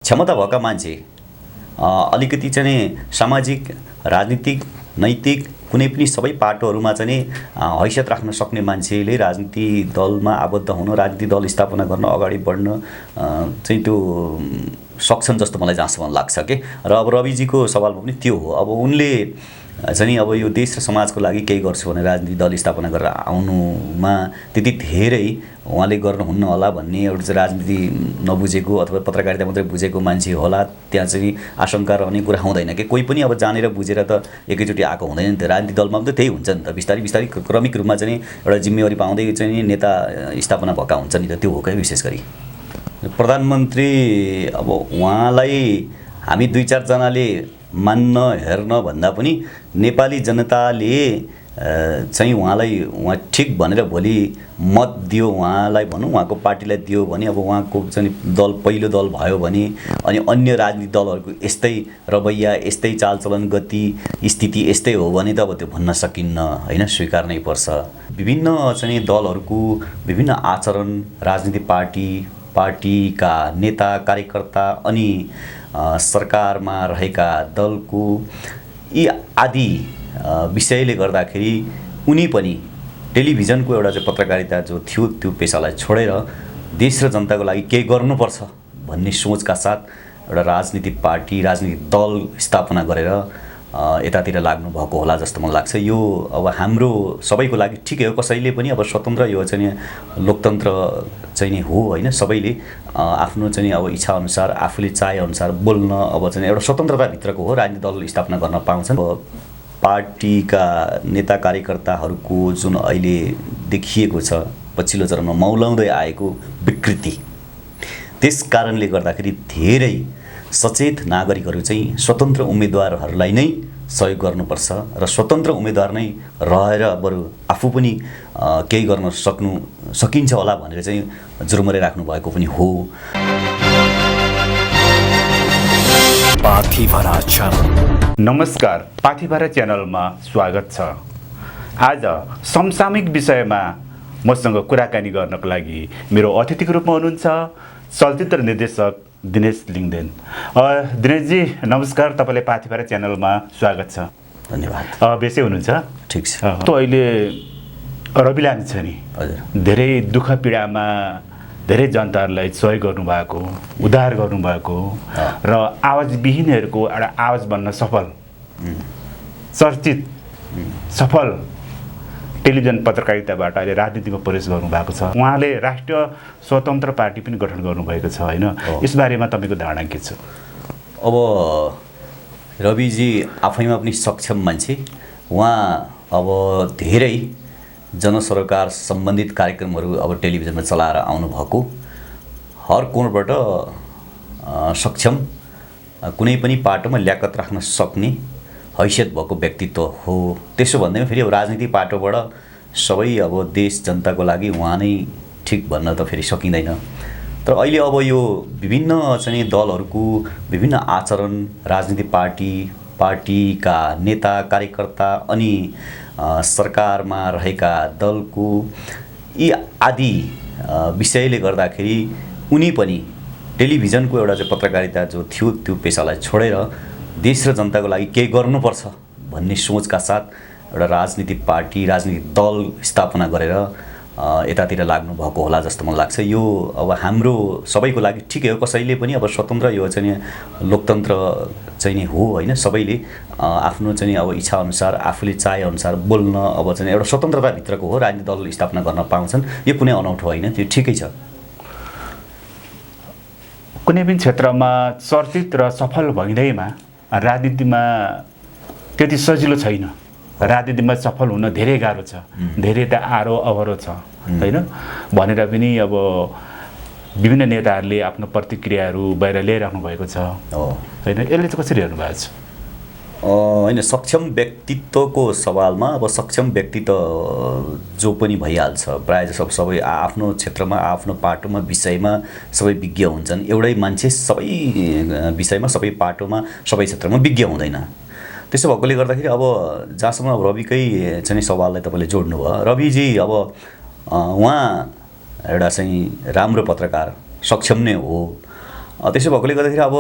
क्षमता भएका मान्छे अलिकति चाहिँ सामाजिक राजनीतिक नैतिक कुनै पनि सबै पाटोहरूमा चाहिँ हैसियत राख्न सक्ने मान्छेले राजनीति दलमा आबद्ध हुन राजनीति दल स्थापना गर्न अगाडि बढ्न चाहिँ त्यो सक्छन् जस्तो मलाई जहाँसम्म लाग्छ के। र अब रविजीको सवालमा पनि त्यो हो। अब उनले चाहिँ अब यो देश र समाजको लागि केही गर्छु भने राजनीतिक दल स्थापना गरेर आउनुमा त्यति धेरै उहाँले गर्नुहुन्न होला भन्ने एउटा चाहिँ राजनीति नबुझेको अथवा पत्रकारिता मात्रै बुझेको मान्छे होला, त्यहाँ चाहिँ आशंका रहने कुरा हुँदैन कि कोही पनि अब जानेर बुझेर त एकैचोटि आएको हुँदैन नि त। राजनीतिक दलमा पनि त त्यही हुन्छ नि त, बिस्तारै बिस्तारै क्रमिक रूपमा चाहिँ एउटा जिम्मेवारी पाउँदै चाहिँ नेता स्थापना भएका हुन्छ नि त। त्यो हो क्या विशेष गरी प्रधानमन्त्री। अब उहाँलाई हामी 2-4 जनाले मान्न हेर्न भन्दा पनि नेपाली जनताले चाहिँ उहाँ ठिक भनेर भोलि मत दियो, उहाँलाई भनौँ उहाँको पार्टीलाई दियो भने अब उहाँको चाहिँ दल पहिलो दल भयो भने अनि अन्य राजनीतिक दलहरूको यस्तै रवैया यस्तै चालचलन गति स्थिति यस्तै हो भने त अब त्यो भन्न सकिन्न हैन, स्वीकार्नै पर्छ। विभिन्न चाहिँ दलहरूको विभिन्न आचरण राजनीतिक पार्टीका नेता कार्यकर्ता अनि सरकारमा रहेका दलको यी आदि विषयले गर्दाखेरि उनी पनि टेलिभिजनको एउटा चाहिँ पत्रकारिता जो थियो त्यो पेसालाई छोडेर देश र जनताको लागि केही गर्नुपर्छ भन्ने सोचका साथ एउटा राजनीतिक पार्टी राजनीतिक दल स्थापना गरेर यतातिर लाग्नु भएको होला जस्तो मलाई लाग्छ। यो अब हाम्रो सबैको लागि ठिकै हो, कसैले पनि अब स्वतन्त्र यो चाहिँ लोकतन्त्र चाहिँ हो हैन, सबैले आफ्नो चाहिँ अब इच्छा अनुसार आफूले चाहे अनुसार बोल्न अब चाहिँ एउटा स्वतन्त्रता भित्रको हो राजनीतिक दल स्थापना गर्न पाउँछन्। पार्टीका नेता कार्यकर्ताहरूको जुन अहिले देखिएको छ पछिल्लो चरणमा मौलाउँदै आएको विकृति, त्यस कारणले गर्दाखेरि धेरै सचेत नागरिकहरू चाहिँ स्वतन्त्र उम्मेदवारहरूलाई नै सहयोग गर्नुपर्छ र स्वतन्त्र उम्मेदवार नै रहेर बरु आफू पनि केही गर्न सकिन्छ होला भनेर चाहिँ जुरुमरे राख्नु भएको पनि हो। पाथिभरा च्यानल नमस्कार, पाथिभरा च्यानलमा स्वागत छ। आज समसामयिक विषयमा मसँग कुराकानी गर्नको लागि मेरो अतिथिको रूपमा हुनुहुन्छ चलचित्र निर्देशक दिनेश लिङदेन। दिनेशजी नमस्कार, तपाईँलाई पाथिभरा च्यानलमा स्वागत छ। धन्यवाद। बेसै हुनुहुन्छ? ठिक छ। त अहिले रविलामी छ नि, धेरै दुःख पीडामा धेरै जनताहरूलाई सहयोग गर्नुभएको, उद्धार गर्नुभएको र आवाजविहीनहरूको एउटा आवाज बन्न सफल चर्चित सफल टेलिभिजन पत्रकारिताबाट अहिले राजनीतिमा प्रवेश गर्नुभएको छ। उहाँले राष्ट्रिय स्वतन्त्र पार्टी पनि गठन गर्नुभएको छ हैन, यसबारेमा तपाईँको धारणा के छ? अब रविजी आफैमा पनि सक्षम मान्छे, उहाँ अब धेरै जनसरोकार सम्बन्धित कार्यक्रमहरू अब टेलिभिजनमा चलाएर आउनुभएको, हर कोणबाट सक्षम कुनै पनि पाटोमा ल्याकत राख्न सक्ने हैसियत भएको व्यक्तित्व हो। त्यसो भन्दैमा फेरि अब राजनीतिक पाटोबाट सबै अब देश जनताको लागि उहाँ नै ठिक भन्न त फेरि सकिँदैन। तर अहिले अब यो विभिन्न चाहिँ दलहरूको विभिन्न आचरण राजनीतिक पार्टीका नेता कार्यकर्ता अनि सरकारमा रहेका दलको यी आदि विषयले गर्दाखेरि उनी पनि टेलिभिजनको एउटा चाहिँ पत्रकारिता जो थियो त्यो पेसालाई छोडेर देश र जनताको लागि केही गर्नुपर्छ भन्ने सोचका साथ एउटा राजनीतिक पार्टी राजनीतिक दल स्थापना गरेर यतातिर लाग्नु भएको होला जस्तो मलाई लाग्छ। यो अब हाम्रो सबैको लागि ठिकै हो, कसैले पनि अब स्वतन्त्र यो चाहिँ लोकतन्त्र चाहिँ हो हैन, सबैले आफ्नो चाहिँ अब इच्छा अनुसार आफूले चाहे अनुसार बोल्न अब चाहिँ एउटा स्वतन्त्रता भित्रको हो राजनीतिक दल स्थापना गर्न पाउँछन्। यो कुनै अनौठो होइन, त्यो ठिकै छ। कुनै पनि क्षेत्रमा चर्चित र सफल भइँदैमा राजनीतिमा त्यति सजिलो छैन। राजनीतिमा सफल हुन धेरै गाह्रो छ, धेरै त आरो अवरो छ हैन भनेर पनि अब विभिन्न नेताहरूले आफ्नो प्रतिक्रियाहरू बाहिर ल्याइराख्नु भएको छ हैन। यसले चाहिँ कसरी हेर्नु भएको छ? हैन, सक्षम व्यक्तित्वको सवालमा अब सक्षम व्यक्तित्व जो पनि भइहाल्छ, प्रायः जसो सबै आफ्नो क्षेत्रमा आफ्नो पाटोमा विषयमा सबै विज्ञ हुन्छन्। एउटै मान्छे सबै विषयमा सबै पाटोमा सबै क्षेत्रमा विज्ञ हुँदैन। त्यसो भएकोले गर्दाखेरि अब जहाँसम्म रविकै चाहिँ सवाललाई तपाईँले जोड्नु भयो, रविजी अब उहाँ एउटा चाहिँ राम्रो पत्रकार सक्षम नै हो त्यसो भएकोले गर्दाखेरि अब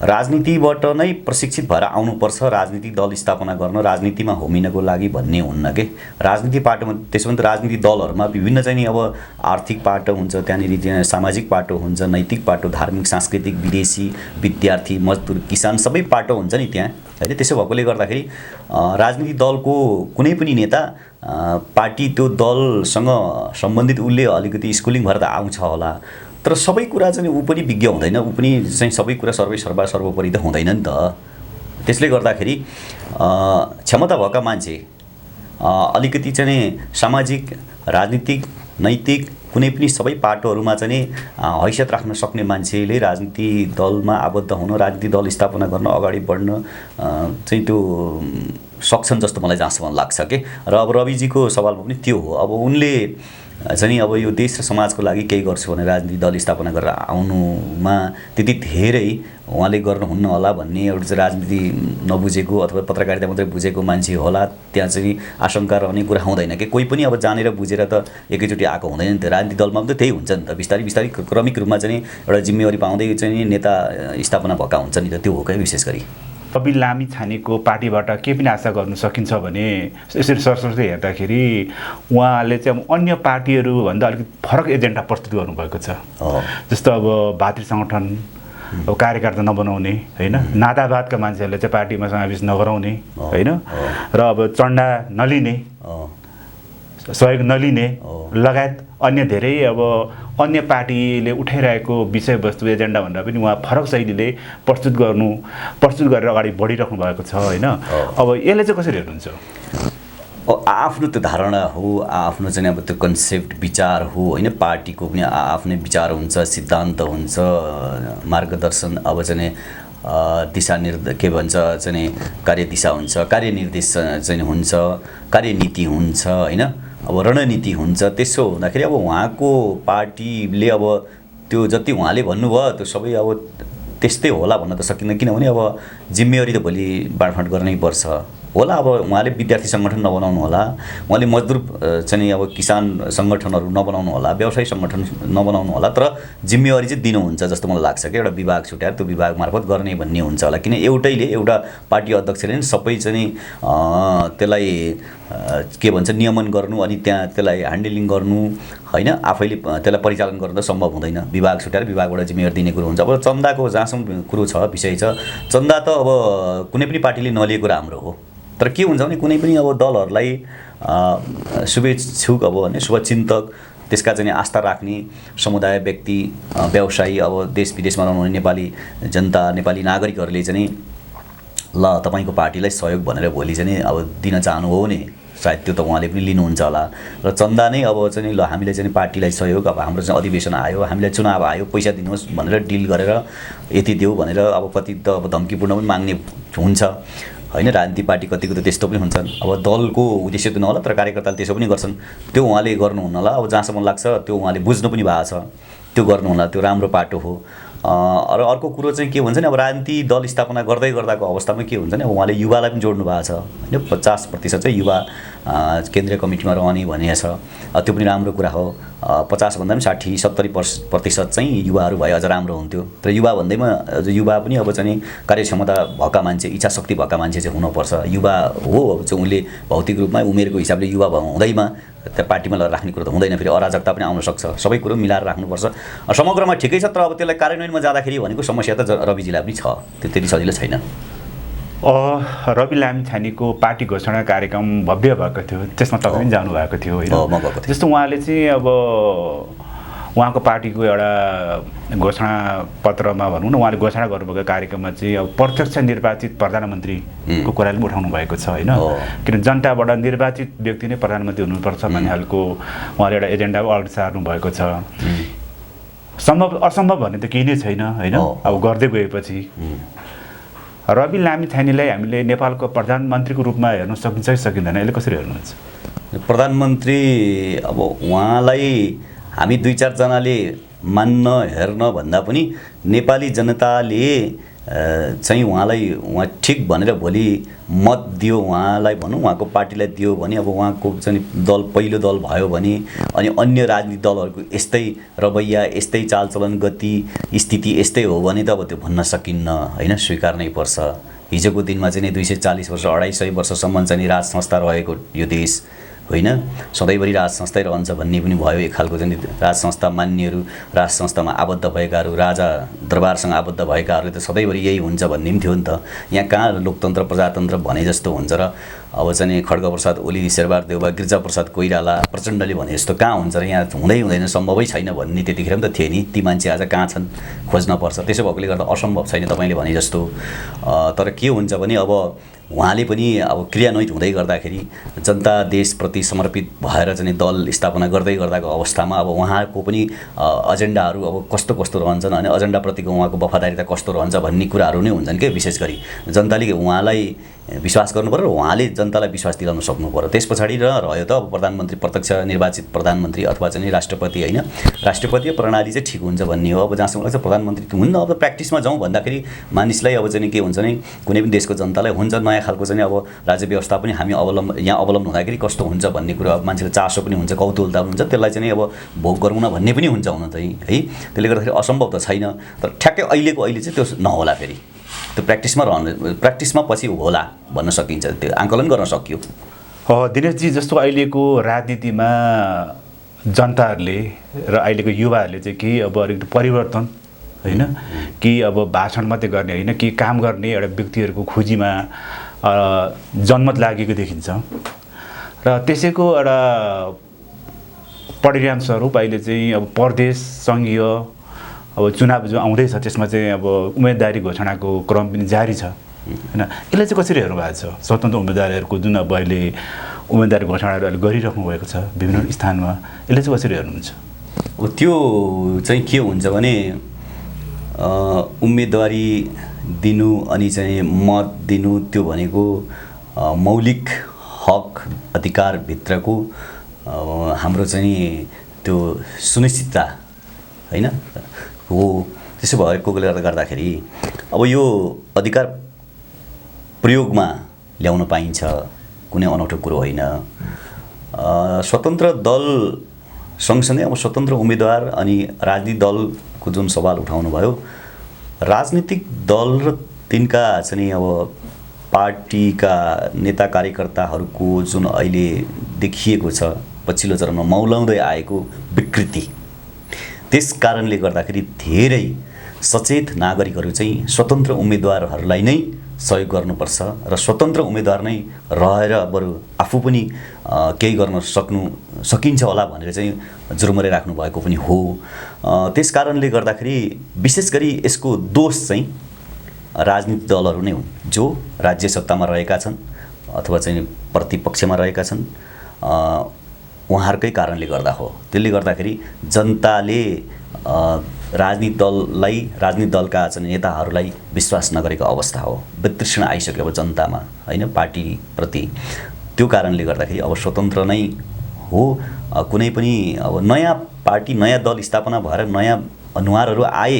राजनीतिबाट नै प्रशिक्षित भएर आउनुपर्छ राजनीतिक दल स्थापना गर्न, राजनीतिमा होमिनको लागि भन्ने हुन्न के। राजनीति पाटोमा त्यसो भने त राजनीतिक दलहरूमा विभिन्न चाहिँ नि अब आर्थिक पाटो हुन्छ, त्यहाँनिर सामाजिक पाटो हुन्छ, नैतिक पाटो, धार्मिक, सांस्कृतिक, विदेशी, विद्यार्थी, मजदुर, किसान सबै पाटो हुन्छ नि त्यहाँ होइन। त्यसो भएकोले गर्दाखेरि राजनीतिक दलको कुनै पनि नेता पार्टी त्यो दलसँग सम्बन्धित उसले अलिकति स्कुलिङ भएर त आउँछ होला, तर सबै कुरा चाहिँ ऊ पनि विज्ञ हुँदैन, ऊ पनि चाहिँ सबै कुरा सर्वोपरि त हुँदैन नि त। त्यसले गर्दाखेरि क्षमता भएका मान्छे अलिकति चाहिँ सामाजिक, राजनीतिक, नैतिक कुनै पनि सबै पाटोहरूमा चाहिँ हैसियत राख्न सक्ने मान्छेले राजनीति दलमा आबद्ध हुन, राजनीति दल स्थापना गर्न, अगाडि बढ्न चाहिँ त्यो सक्छन् जस्तो मलाई जहाँसम्म लाग्छ के। र अब रविजीको सवालमा पनि त्यो हो, अब उनले चाहिँ अब यो देश र समाजको लागि केही गर्छु भने राजनीतिक दल स्थापना गरेर आउनुमा त्यति धेरै उहाँले गर्नुहुन्न होला भन्ने एउटा चाहिँ राजनीति नबुझेको अथवा पत्रकारिता मात्रै बुझेको मान्छे होला, त्यहाँ चाहिँ आशंका रहने कुरा हुँदैन कि। कोही पनि अब जानेर बुझेर त एकैचोटि आएको हुँदैन नि त। राजनीतिक दलमा पनि त त्यही हुन्छ नि त, बिस्तारै बिस्तारै क्रमिक रूपमा चाहिँ एउटा जिम्मेवारी पाउँदै चाहिँ नेता स्थापना भएका हुन्छ नि त, त्यो हो क्या विशेष गरी। रवि लामिछानेको पार्टीबाट के पनि आशा गर्नु सकिन्छ भने यसरी सरसर्ती हेर्दाखेरि उहाँले चाहिँ अब अन्य पार्टीहरूभन्दा अलिकति फरक एजेन्डा प्रस्तुत गर्नुभएको छ। जस्तो अब भातृ सङ्गठन, अब कार्यकर्ता नबनाउने होइन, नातावादका मान्छेहरूले चाहिँ पार्टीमा समावेश नगराउने होइन, र अब चन्दा नलिने, सहयोग नलिने लगायत अन्य धेरै अब अन्य पार्टीले उठाइरहेको विषयवस्तु एजेन्डाभन्दा पनि उहाँ फरक शैलीले प्रस्तुत गरेर अगाडि बढिराख्नु भएको छ होइन। अब यसले चाहिँ कसरी हेर्नुहुन्छ? आफ्नो त्यो धारणा हो, आफ्नो चाहिँ अब त्यो कन्सेप्ट विचार हो होइन। पार्टीको पनि आफ्नै विचार हुन्छ, सिद्धान्त हुन्छ, मार्गदर्शन अब चाहिँ के भन्छ चाहिँ कार्यदिशा हुन्छ, कार्यनिर्देश चाहिँ हुन्छ, कार्यनीति हुन्छ होइन, अब रणनीति हुन्छ। त्यसो हुँदाखेरि अब उहाँको पार्टीले अब त्यो जति उहाँले भन्नुभयो त्यो सबै अब त्यस्तै होला भन्न त सकिन्न, किनभने अब जिम्मेवारी त भोलि बाँडफाँड गर्नै पर्छ होला। अब उहाँले विद्यार्थी सङ्गठन नबनाउनु होला, उहाँले मजदुर चाहिँ अब किसान सङ्गठनहरू नबनाउनु होला, व्यवसायी सङ्गठन नबनाउनु होला, तर जिम्मेवारी चाहिँ दिनुहुन्छ जस्तो मलाई लाग्छ कि। एउटा विभाग छुट्याएर त्यो विभाग मार्फत गर्ने भन्ने हुन्छ होला, किन एउटा पार्टी अध्यक्षले नि सबै चाहिँ त्यसलाई के भन्छ नियमन गर्नु अनि त्यहाँ त्यसलाई ह्यान्डलिङ गर्नु होइन, आफैले त्यसलाई परिचालन गर्नु त सम्भव हुँदैन। विभाग छुट्याएर विभागबाट जिम्मेवारी दिने कुरो हुन्छ। अब चन्दाको जहाँसम्म कुरो छ, विषय छ, चन्दा त अब कुनै पनि पार्टीले नलिएको राम्रो हो, तर के हुन्छ भने कुनै पनि अब दलहरूलाई शुभेच्छुक अब भने शुभचिन्तक, त्यसका चाहिँ आस्था राख्ने समुदाय, व्यक्ति, व्यवसायी, अब देश विदेशमा रहनुहुने नेपाली जनता, नेपाली नागरिकहरूले चाहिँ ल तपाईँको पार्टीलाई सहयोग भनेर भोलि चाहिँ अब दिन चाहनुभयो भने सायद त्यो त उहाँले पनि लिनुहुन्छ होला। र चन्दा नै अब चाहिँ ल हामीले चाहिँ पार्टीलाई सहयोग, अब हाम्रो चाहिँ अधिवेशन आयो, हामीलाई चुनाव आयो, पैसा दिनुहोस् भनेर डिल गरेर यति देऊ भनेर अब कति त अब धम्कीपूर्ण पनि माग्ने हुन्छ होइन। राजनीतिक पार्टी कतिको त त्यस्तो पनि हुन्छन्। अब दलको उद्देश्य त नहोला, तर कार्यकर्ताले त्यसो पनि गर्छन्। त्यो उहाँले गर्नुहुन्न होला, अब जहाँसम्म लाग्छ त्यो उहाँले बुझ्नु पनि भएको छ, त्यो गर्नुहुन्न, त्यो राम्रो पाटो हो। र अर्को कुरो चाहिँ के भन्छ नि, अब राजनीति दल स्थापना गर्दै गर्दाको अवस्थामा के हुन्छ नि, अब उहाँले युवालाई पनि जोड्नु भएको छ होइन। 50% चाहिँ युवा केन्द्रीय कमिटीमा रहने भनेको छ, त्यो पनि राम्रो कुरा हो। 50 भन्दा पनि 60-70% चाहिँ युवाहरू भए अझ राम्रो हुन्थ्यो। तर युवा भन्दैमा युवा पनि अब चाहिँ कार्यक्षमता भएका मान्छे, इच्छा शक्ति भएका मान्छे चाहिँ हुनुपर्छ। युवा हो अब चाहिँ उनले भौतिक रूपमा उमेरको हिसाबले युवा हुँदैमा त्यो पार्टीमा राख्ने कुरो त हुँदैन, फेरि अराजकता पनि आउन सक्छ। सबै कुरो मिलाएर राख्नुपर्छ। समग्रमा ठिकै छ, तर अब त्यसलाई कार्यान्वयनमा जाँदाखेरि भनेको समस्या त रविजीलाई पनि छ, त्यो त्यति सजिलो छैन। रवि लामिछानेको पार्टी घोषणा कार्यक्रम भव्य भएको थियो, त्यसमा तपाईँ पनि जानुभएको थियो होइन? म गएको थिएँ। जस्तो उहाँले चाहिँ अब उहाँको पार्टीको एउटा घोषणा पत्रमा भनौँ न, उहाँले घोषणा गर्नुभएको कार्यक्रममा चाहिँ अब प्रत्यक्ष निर्वाचित प्रधानमन्त्रीको कुराले पनि उठाउनु भएको छ होइन। किन जनताबाट निर्वाचित व्यक्ति नै प्रधानमन्त्री हुनुपर्छ भन्ने खालको उहाँले एउटा एजेन्डा अगाडि सार्नु भएको छ। असम्भव भन्ने त केही नै छैन होइन। अब गर्दै गएपछि रवि लामिछानेलाई हामीले नेपालको प्रधानमन्त्रीको रूपमा हेर्न सकिन्छ कि सकिँदैन, यसले कसरी हेर्नुहुन्छ? प्रधानमन्त्री अब उहाँलाई हामी 2-4 जनाले मान्न हेर्न भन्दा पनि नेपाली जनताले चाहिँ उहाँ ठिक भनेर भोलि मत दियो उहाँलाई भनौँ उहाँको पार्टीलाई दियो भने अब उहाँको चाहिँ दल पहिलो दल भयो भने अनि अन्य राजनीतिक दलहरूको यस्तै रवैया यस्तै चालचलन गति स्थिति यस्तै हो भने त अब त्यो भन्न सकिन्न होइन, स्वीकार्नै पर्छ। हिजोको दिनमा चाहिँ नि 240 वर्ष 250 वर्षसम्म चाहिँ राज संस्था रहेको यो देश होइन, सधैँभरि राज संस्थै रहन्छ भन्ने पनि भयो। एक खालको चाहिँ राज संस्था मान्नेहरू, राज संस्थामा आबद्ध भएकाहरू, राजा दरबारसँग आबद्ध भएकाहरूले त सधैँभरि यही हुन्छ भन्ने पनि थियो नि त। यहाँ कहाँ लोकतन्त्र प्रजातन्त्र भने जस्तो हुन्छ र अब चाहिँ खड्गप्रसाद ओली, शेरबहादुर देउवा, गिरिजाप्रसाद कोइराला, प्रचण्डले भने जस्तो कहाँ हुन्छ र यहाँ हुँदैन, सम्भवै छैन भन्ने त्यतिखेर पनि त थिए नि। ती मान्छे आज कहाँ छन् खोज्न पर्छ। त्यसो भएकोले गर्दा असम्भव छैन तपाईँले भने जस्तो। तर के हुन्छ भने अब उहाँले पनि अब क्रियान्वित हुँदै गर्दाखेरि जनता देशप्रति समर्पित भएर चाहिँ दल स्थापना गर्दै गर्दाको अवस्थामा अब उहाँको पनि एजेन्डाहरू अब कस्तो कस्तो रहन्छन् अनि एजेन्डाप्रतिको उहाँको वफादारिता कस्तो रहन्छ भन्ने कुराहरू नै हुन्छन् के। विशेष गरी जनताले उहाँलाई विश्वास गर्नु पर्यो र उहाँले जनतालाई विश्वास दिलाउन सक्नु पर्यो। त्यस पछाडि रह्यो त अब प्रधानमन्त्री, प्रत्यक्ष निर्वाचित प्रधानमन्त्री अथवा चाहिँ राष्ट्रपति होइन, राष्ट्रपतीय प्रणाली चाहिँ ठिक हुन्छ भन्ने हो। अब जहाँसम्म लाग्छ प्रधानमन्त्री हुन्न, अब प्र्याक्टिसमा जाउँ भन्दाखेरि मानिसलाई अब चाहिँ के हुन्छ नि, कुनै पनि देशको जनतालाई हुन्छ नयाँ खालको चाहिँ अब राज्य व्यवस्था पनि हामी यहाँ अवलम्बन हुँदाखेरि कस्तो हुन्छ भन्ने कुरा अब मान्छेले चासो पनि हुन्छ, कौतूहलता पनि हुन्छ, त्यसलाई चाहिँ अब भोग गरौँ न भन्ने पनि हुन्छ हुन चाहिँ है। त्यसले गर्दाखेरि असम्भव त छैन, तर ठ्याक्कै अहिले चाहिँ त्यो नहोला, फेरि त्यो प्र्याक्टिसमा पछि होला भन्न सकिन्छ, त्यो आकलन गर्न सकियो। दिनेशजी, जस्तो अहिलेको राजनीतिमा जनताहरूले र अहिलेको युवाहरूले चाहिँ केही अब अलिकति परिवर्तन होइन, कि अब भाषण मात्रै गर्ने होइन, कि काम गर्ने एउटा व्यक्तिहरूको खोजीमा जनमत लागेको देखिन्छ र त्यसैको एउटा परिणामस्वरूप अहिले चाहिँ अब प्रदेश सङ्घीय अब चुनाव जो आउँदैछ त्यसमा चाहिँ अब उम्मेदवारी घोषणाको क्रम पनि जारी छ होइन। यसलाई चाहिँ कसरी हेर्नु भएको छ? स्वतन्त्र उम्मेदवारहरूको जुन अब अहिले उम्मेदवारी घोषणाहरू अहिले गरिराख्नु भएको छ विभिन्न स्थानमा, यसलाई चाहिँ कसरी हेर्नुहुन्छ? अब त्यो चाहिँ के हुन्छ भने उम्मेदवारी दिनु अनि चाहिँ मत दिनु त्यो भनेको मौलिक हक अधिकारभित्रको हाम्रो चाहिँ त्यो सुनिश्चितता होइन हो। त्यसो भएकोले गर्दाखेरि अब यो अधिकार प्रयोगमा ल्याउन पाइन्छ, कुनै अनौठो कुरो होइन। स्वतन्त्र दल सँगसँगै अब स्वतन्त्र उम्मेदवार अनि राजनीतिक दलको जुन सवाल उठाउनु भयो, राजनीतिक दल र तिनका चाहिँ अब पार्टीका नेता कार्यकर्ताहरूको जुन अहिले देखिएको छ पछिल्लो चरणमा मौलाउँदै आएको विकृति, त्यस कारणले गर्दाखेरि धेरै सचेत नागरिकहरू चाहिँ स्वतन्त्र उम्मेदवारहरूलाई नै सहयोग गर्नुपर्छ र स्वतन्त्र उम्मेदवार नै रहेर बरु आफू पनि केही गर्न सकिन्छ होला भनेर चाहिँ जुरुमरे राख्नु भएको पनि हो। त्यस कारणले गर्दाखेरि विशेष गरी यसको दोष चाहिँ राजनीतिक दलहरू नै हुन्, जो राज्य सत्तामा रहेका छन् अथवा चाहिँ प्रतिपक्षमा रहेका छन्, उहाँहरूकै कारणले गर्दा हो। त्यसले गर्दाखेरि जनताले राजनीतिक दललाई, राजनीतिक दलका चाहिँ नेताहरूलाई विश्वास नगरेको अवस्था हो। वितृष्णा आइसक्यो अब जनतामा होइन पार्टीप्रति। त्यो कारणले गर्दाखेरि अब स्वतन्त्र नै हो। कुनै पनि अब नयाँ पार्टी, नयाँ दल स्थापना भएर नयाँ अनुहारहरू आए,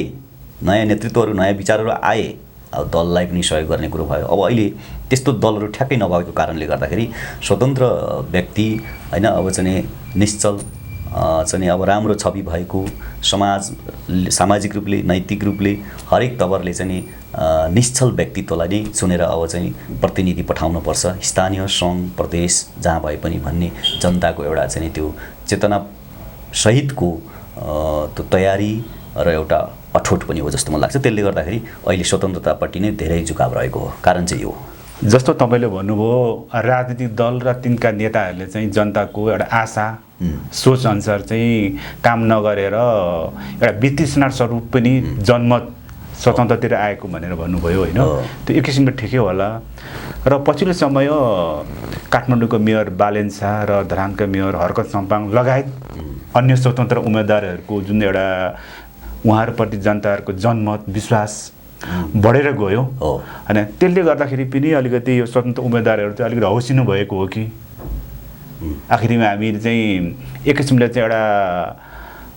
नयाँ नेतृत्वहरू, नयाँ विचारहरू आए, अब दललाई पनि सहयोग गर्ने कुरो भयो। अब अहिले त्यस्तो दलहरू ठ्याक्कै नभएको कारणले गर्दाखेरि स्वतन्त्र व्यक्ति होइन अब चाहिँ निश्चल चाहिँ अब राम्रो छवि भएको सामाजिक रूपले, नैतिक रूपले हरेक तवरले चाहिँ निश्चल व्यक्तित्वलाई नै चुनेर अब चाहिँ प्रतिनिधि पठाउनुपर्छ स्थानीय सङ्घ प्रदेश जहाँ भए पनि भन्ने जनताको एउटा चाहिँ त्यो चेतना सहितको त्यो तयारी र एउटा अठोट पनि हो जस्तो मलाई लाग्छ। त्यसले गर्दाखेरि अहिले स्वतन्त्रतापट्टि नै धेरै झुकाव रहेको हो। कारण चाहिँ यो जस्तो तपाईँले भन्नुभयो, राजनीतिक दल र तिनका नेताहरूले चाहिँ जनताको एउटा आशा सोच अनुसार चाहिँ काम नगरेर एउटा वितृष्णा स्वरूप पनि जनमत स्वतन्त्रतिर आएको भनेर भन्नुभयो होइन। त्यो एक किसिमले ठिकै होला। र पछिल्लो समय काठमाडौँको मेयर बालेन शाह र धरानका मेयर हरकत सम्पाङ लगायत अन्य स्वतन्त्र उम्मेदवारहरूको जुन एउटा उहाँहरूप्रति जनताहरूको जनमत विश्वास बढेर गयो होइन। त्यसले गर्दाखेरि पनि अलिकति यो स्वतन्त्र उम्मेदवारहरू चाहिँ अलिकति हौसिनु भएको हो कि आखिरमा हामी चाहिँ एक किसिमले चाहिँ एउटा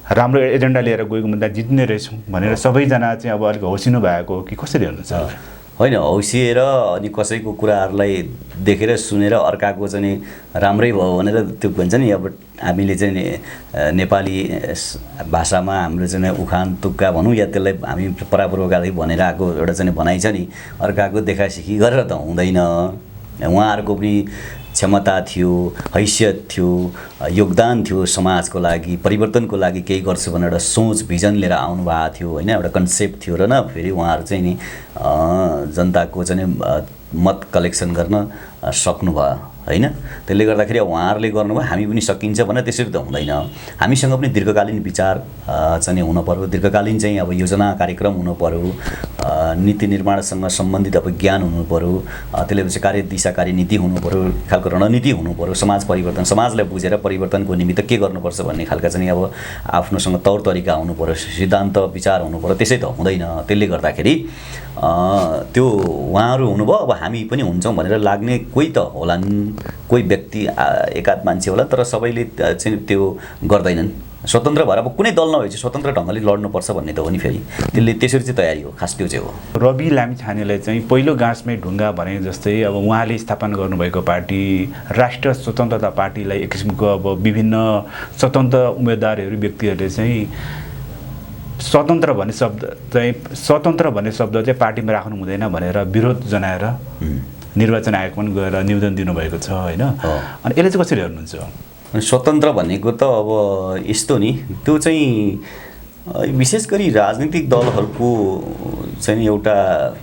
राम्रो एजेन्डा लिएर गएको मुद्दा जित्ने रहेछौँ भनेर सबैजना चाहिँ अब अलिक हौसिनु भएको हो कि कसरी हेर्नुहुन्छ? होइन, हौसिएर अनि कसैको कुराहरूलाई देखेर सुनेर अर्काको चाहिँ राम्रै भयो भनेर त्यो भन्छ नि, अब हामीले चाहिँ नेपाली भाषामा हाम्रो चाहिँ उखान तुक्का भनौँ या त्यसलाई हामी परापूर्वकालदेखि भनेर आएको एउटा चाहिँ भनाइ छ नि, अर्काको देखासिखी गरेर त हुँदैन। उहाँहरूको पनि क्षमता थियो, हैसियत थियो, योगदान थियो समाजको लागि, परिवर्तनको लागि केही गर्छु भनेर एउटा सोच भिजन लिएर आउनु भएको थियो होइन, एउटा कन्सेप्ट थियो र न फेरि उहाँहरू चाहिँ नि जनताको चाहिँ मत कलेक्सन गर्न सक्नुभयो होइन। त्यसले गर्दाखेरि उहाँहरूले गर्नुभयो, हामी पनि सकिन्छ भनेर त्यसरी त हुँदैन। हामीसँग पनि दीर्घकालीन विचार चाहिँ हुनु पर्यो, दीर्घकालीन चाहिँ अब योजना कार्यक्रम हुनु पर्यो, नीति निर्माणसँग सम्बन्धित अब ज्ञान हुनु पर्यो, त्यसले कार्यदिशा कार्यनीति हुनु पर्यो, खालको रणनीति हुनु पर्यो, समाज परिवर्तन, समाजलाई बुझेर परिवर्तनको निमित्त के गर्नुपर्छ भन्ने खालका चाहिँ अब आफ्नोसँग तौर तरिका हुनु पर्यो, सिद्धान्त विचार हुनु पर्यो। त्यसै त हुँदैन। त्यसले गर्दाखेरि त्यो उहाँहरू हुनुभयो, अब हामी पनि हुन्छौँ भनेर लाग्ने कोही त होलान्, कोही व्यक्ति एकाध मान्छे होला, तर सबैले चाहिँ त्यो गर्दैनन्। स्वतन्त्र भएर अब कुनै दल नभएपछि स्वतन्त्र ढङ्गले लड्नुपर्छ भन्ने त हो नि, फेरि त्यसले त्यसरी चाहिँ तयारी हो, खास त्यो चाहिँ हो। रवि लामिछानेलाई चाहिँ पहिलो गाँसमै ढुङ्गा भने जस्तै अब उहाँले स्थापना गर्नुभएको पार्टी राष्ट्रिय स्वतन्त्रता पार्टीलाई एक किसिमको अब विभिन्न स्वतन्त्र उम्मेदवारहरू व्यक्तिहरूले चाहिँ स्वतन्त्र भन्ने शब्द चाहिँ पार्टीमा राख्नु हुँदैन भनेर विरोध जनाएर निर्वाचन आयोग पनि गएर निवेदन दिनुभएको छ होइन। अनि यसले चाहिँ कसरी हेर्नुहुन्छ? स्वतन्त्र भनेको त अब यस्तो नि, त्यो चाहिँ विशेष गरी राजनीतिक दलहरूको चाहिँ एउटा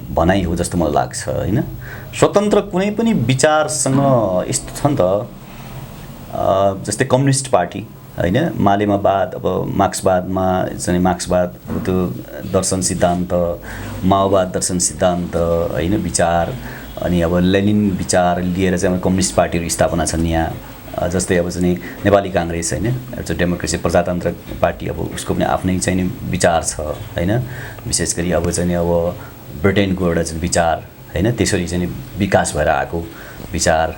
भनाइ हो जस्तो मलाई लाग्छ होइन। स्वतन्त्र कुनै पनि विचारसँग यस्तो छ नि त, जस्तै कम्युनिस्ट पार्टी होइन, मालेमावाद, अब मार्क्सवादमा चाहिँ मार्क्सवाद त्यो दर्शन सिद्धान्त, माओवाद दर्शन सिद्धान्त होइन विचार, अनि अब लेनिन विचार लिएर चाहिँ कम्युनिस्ट पार्टीहरू स्थापना छन् यहाँ। जस्तै अब चाहिँ नेपाली काङ्ग्रेस होइन, एउटा डेमोक्रेसी प्रजातन्त्र पार्टी, अब उसको पनि आफ्नै चाहिँ विचार छ होइन। विशेष गरी अब चाहिँ अब ब्रिटेनको एउटा चाहिँ विचार होइन, त्यसरी चाहिँ विकास भएर आएको विचार।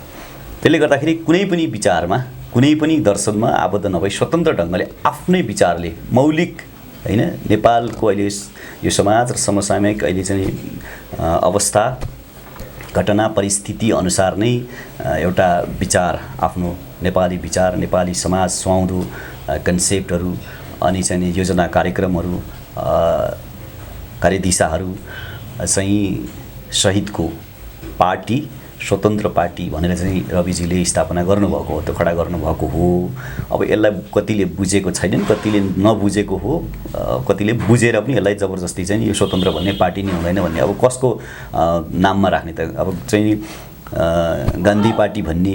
त्यसले गर्दाखेरि कुनै पनि विचारमा, कुनै पनि दर्शनमा आबद्ध नभई स्वतन्त्र ढङ्गले आफ्नै विचारले मौलिक होइन, नेपालको अहिले यो समाज र समसामयिक अहिले चाहिँ अवस्था घटना परिस्थिति अनुसार नै एउटा विचार, आफ्नो नेपाली विचार, नेपाली समाज सुहाउँदो कन्सेप्टहरू अनि चाहिँ योजना कार्यक्रमहरू, कार्यदिशाहरू चाहिँ सहितको पार्टी, स्वतन्त्र पार्टी भनेर चाहिँ रविजीले स्थापना गर्नुभएको हो, त्यो खडा गर्नुभएको हो। अब यसलाई कतिले बुझेको छैनन्, कतिले नबुझेको हो, कतिले बुझेर पनि यसलाई जबरजस्ती चाहिँ यो स्वतन्त्र भन्ने पार्टी नै हुँदैन भन्ने, अब कसको नाममा राख्ने त? अब चाहिँ गान्धी पार्टी भन्ने,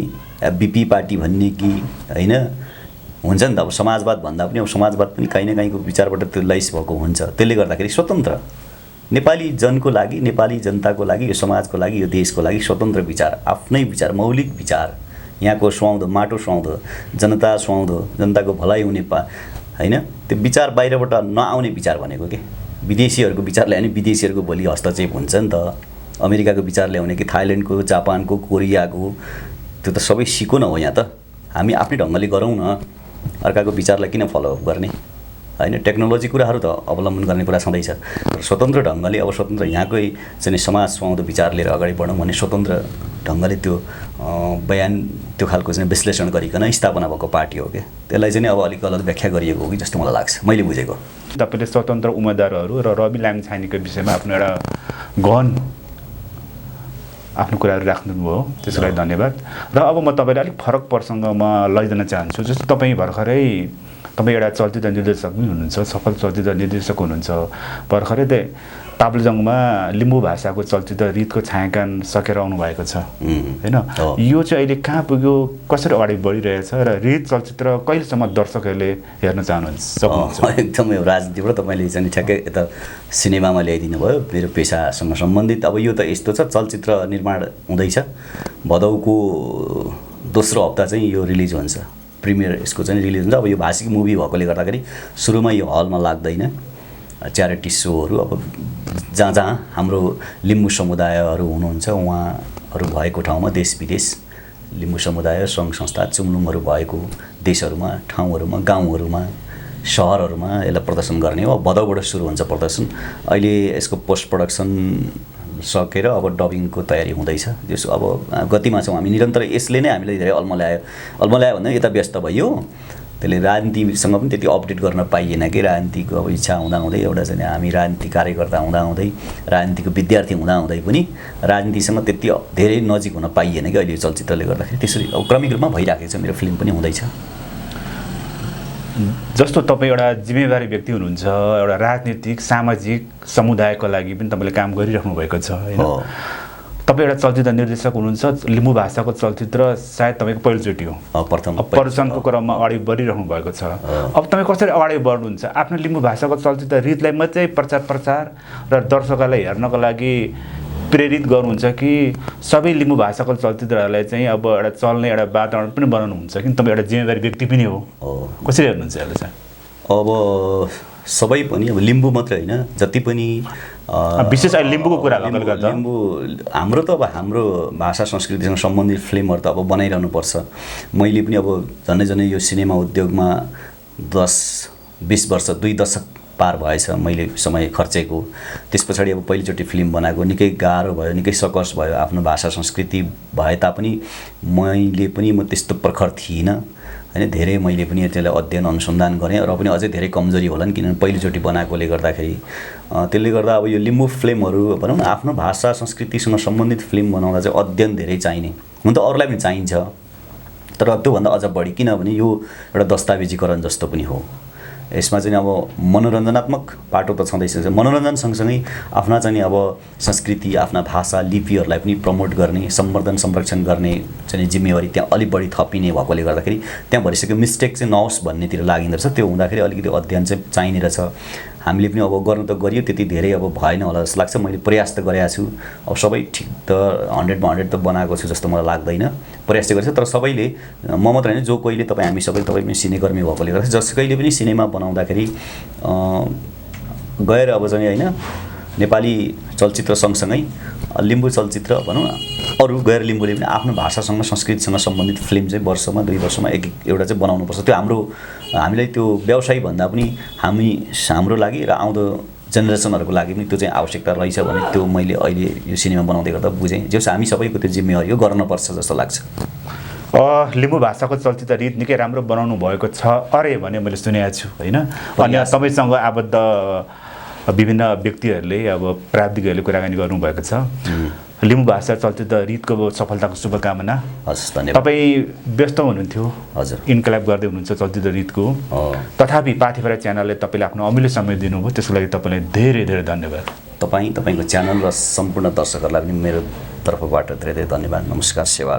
बिपी पार्टी भन्ने कि होइन, हुन्छ नि त। अब समाजवाद भन्दा पनि अब समाजवाद पनि काहीँ न काहीँको विचारबाट त्यो लैस भएको हुन्छ। त्यसले गर्दाखेरि स्वतन्त्र नेपाली जनको लागि, नेपाली जनताको लागि, यो समाजको लागि, यो देशको लागि स्वतन्त्र विचार, आफ्नै विचार, मौलिक विचार, यहाँको सुहाउँदो माटो सुहाउँदो, जनता सुहाउँदो, जनताको भलाइ हुने होइन, त्यो विचार बाहिरबाट नआउने विचार भनेको के। विदेशीहरूको विचार ल्याउने, विदेशीहरूको भोलि हस्तक्षेप हुन्छ नि त। अमेरिकाको विचार ल्याउने कि थाइल्यान्डको, जापानको, कोरियाको, त्यो त सबै सिको न हो। यहाँ त हामी आफ्नै ढङ्गले गरौँ न, अर्काको विचारलाई किन फलोअप गर्ने होइन। टेक्नोलोजी कुराहरू त अवलम्बन गर्ने कुरा छँदैछ, तर स्वतन्त्र ढङ्गले अब स्वतन्त्र यहाँकै चाहिँ समाज सुहाउँदो विचार लिएर अगाडि बढौँ भने स्वतन्त्र ढङ्गले त्यो बयान, त्यो खालको चाहिँ विश्लेषण गरिकन स्थापना भएको पार्टी हो क्या। त्यसलाई चाहिँ अब अलिक गलत व्याख्या गरिएको हो कि जस्तो मलाई लाग्छ, मैले बुझेको। तपाईँले स्वतन्त्र उम्मेदवारहरू र रवि लामिछानेको विषयमा आफ्नो एउटा गहन आफ्नो कुराहरू राख्नुभयो, त्यसको लागि धन्यवाद। र अब म तपाईँलाई अलिक फरक प्रसङ्गमा लैजान चाहन्छु। जस्तो तपाईँ भर्खरै तपाईँ एउटा चलचित्र निर्देशक पनि हुनुहुन्छ, सफल चलचित्र निर्देशक हुनुहुन्छ। भर्खरै ताप्लेजुङमा लिम्बू भाषाको चलचित्र रितको छायाङ्कन सकेर आउनुभएको छ होइन। यो चाहिँ अहिले कहाँ पुग्यो, कसरी अगाडि बढिरहेछ र रित चलचित्र कहिलेसम्म दर्शकहरूले हेर्न चाहनुहुन्छ? एकदम यो राजनीतिबाट तपाईँले चाहिँ ठ्याक्कै यता सिनेमामा ल्याइदिनु भयो, मेरो पेसासँग सम्बन्धित। अब यो त यस्तो छ, चलचित्र निर्माण हुँदैछ, भदौको दोस्रो हप्ता चाहिँ यो रिलिज हुन्छ, प्रिमियर यसको चाहिँ रिलिज हुन्छ। अब यो भाषिक मुभी भएकोले गर्दाखेरि सुरुमा यो हलमा लाग्दैन, च्यारिटी सोहरू। अब जहाँ जहाँ हाम्रो लिम्बू समुदायहरू हुनुहुन्छ, उहाँहरू भएको ठाउँमा, देश विदेश लिम्बू समुदाय सङ्घ संस्था चुम्लुङहरू भएको देशहरूमा, ठाउँहरूमा, गाउँहरूमा, सहरहरूमा यसलाई प्रदर्शन गर्ने हो। भदौबाट सुरु हुन्छ प्रदर्शन। अहिले यसको पोस्ट प्रोडक्सन सकेर अब डबिङको तयारी हुँदैछ। त्यसो अब गतिमा छौँ हामी निरन्तर। यसले नै हामीलाई धेरै अल्मल्यायो भन्दा यता व्यस्त भइयो। त्यसले राजनीतिसँग पनि त्यति अपडेट गर्न पाइएन कि राजनीतिको अब इच्छा हुँदाहुँदै एउटा चाहिँ हामी राजनीति कार्यकर्ता हुँदाहुँदै राजनीतिको विद्यार्थी हुँदाहुँदै पनि राजनीतिसँग त्यति धेरै नजिक हुन पाइएन कि अहिले चलचित्रले गर्दाखेरि। त्यसरी अब क्रमिक रूपमा भइराखेको छ। मेरो फिल्म पनि हुँदैछ। जस्तो तपाईँ एउटा जिम्मेवारी व्यक्ति हुनुहुन्छ, एउटा राजनीतिक सामाजिक समुदायको लागि पनि तपाईँले काम गरिराख्नु भएको छ होइन? तपाईँ एउटा चलचित्र निर्देशक हुनुहुन्छ। लिम्बू भाषाको चलचित्र सायद तपाईँको पहिलोचोटि हो। प्रदर्शनको क्रममा अगाडि बढिराख्नु भएको छ। अब तपाईँ कसरी अगाडि बढ्नुहुन्छ? आफ्नो लिम्बू भाषाको चलचित्र रितलाई मात्रै प्रचार र दर्शकलाई हेर्नको लागि प्रेरित गर्नुहुन्छ कि सबै लिम्बू भाषाको चलचित्रहरूलाई चाहिँ अब एउटा चल्ने एउटा वातावरण पनि बनाउनुहुन्छ कि तपाईँ एउटा जिम्मेवारी व्यक्ति पनि हो? कसरी हेर्नुहुन्छ यसलाई चाहिँ? अब सबै पनि अब लिम्बू मात्रै होइन, जति पनि विशेष अहिले लिम्बूको कुरा गर्दा लिम्बू हाम्रो त अब हाम्रो भाषा संस्कृतिसँग सम्बन्धित फिल्महरू त अब बनाइरहनुपर्छ। मैले पनि अब झन्डै यो सिनेमा उद्योगमा 10-20 वर्ष 2 दशक पार भएछ मैले समय खर्चेको। त्यस पछाडि अब पहिलोचोटि फिल्म बनाएको निकै गाह्रो भयो, निकै सकस भयो। आफ्नो भाषा संस्कृति भए तापनि मैले पनि म त्यस्तो प्रखर थिइनँ हैन। धेरै मैले पनि त्यसलाई अध्ययन अनुसन्धान गरेँ र पनि अझै धेरै कमजोरी होलान् किनभने पहिलोचोटि बनाएकोले गर्दाखेरि। त्यसले गर्दा अब यो लिम्बू फिल्महरू भनौँ न आफ्नो भाषा संस्कृतिसँग सम्बन्धित फिल्म बनाउँदा चाहिँ अध्ययन धेरै चाहिने। हुन त अरूलाई पनि चाहिन्छ, तर त्योभन्दा अझ बढी किनभने यो एउटा दस्तावेजीकरण जस्तो पनि हो। यसमा चाहिँ अब मनोरञ्जनात्मक पाटो त छँदैछ। मनोरञ्जन सँगसँगै आफ्ना चाहिँ अब संस्कृति, आफ्ना भाषा लिपिहरूलाई पनि प्रमोट गर्ने, सम्वर्धन संरक्षण गर्ने चाहिँ जिम्मेवारी त्यहाँ अलिक बढी थपिने भएकोले गर्दाखेरि त्यहाँ भइसक्यो मिस्टेक चाहिँ नहोस् भन्नेतिर लागिँदो रहेछ। त्यो हुँदाखेरि अलिकति अध्ययन चाहिँ चाहिने रहेछ। हामीले पनि अब गर्नु त गरियो, त्यति धेरै अब भएन होला जस्तो लाग्छ। मैले प्रयास त गरेको छु। अब सबै ठिक त 100मा 100 त बनाएको छु जस्तो मलाई लाग्दैन। प्रयास त गरेको छु, तर सबैले म मात्र होइन, जो कोहीले तपाईँ पनि सिनेकर्मी भएकोले गर्दा जसकैले पनि सिनेमा बनाउँदाखेरि गएर अब चाहिँ होइन नेपाली चलचित्र सँगसँगै लिम्बू चलचित्र भनौँ न अरू गैर लिम्बूले पनि आफ्नो भाषासँग संस्कृतिसँग सम्बन्धित फिल्म चाहिँ वर्षमा 2 वर्षमा एउटा चाहिँ बनाउनुपर्छ। त्यो हामीलाई त्यो व्यवसाय भन्दा पनि हाम्रो लागि र आउँदो जेनेरेसनहरूको लागि पनि त्यो चाहिँ आवश्यकता रहेछ भने त्यो मैले अहिले यो सिनेमा बनाउँदै गर्दा बुझेँ। जस हामी सबैको त्यो जिम्मेवारी हो, गर्नुपर्छ जस्तो लाग्छ। लिम्बू भाषाको चलचित्र रित निकै राम्रो बनाउनु भएको छ अरे भने मैले सुनेको छु होइन? अनि तपाईँसँग आबद्ध विभिन्न व्यक्तिहरूले अब प्राविधिकहरूले कुराकानी गर्नुभएको छ। लिम्बू भाषा चलचित्र रितको सफलताको शुभकामना। हस्, धन्यवाद। तपाईँ व्यस्त हुनुहुन्थ्यो, हजुर, इन्कलाब गर्दै हुनुहुन्छ चलचित्र रितको। तथापि पाथिभरा च्यानलले तपाईँले आफ्नो अमूल्य समय दिनुभयो, त्यसको लागि तपाईँलाई धेरै धेरै धन्यवाद। तपाईँको च्यानल र सम्पूर्ण दर्शकहरूलाई पनि मेरो तर्फबाट धेरै धेरै धन्यवाद। नमस्कार, सेवा।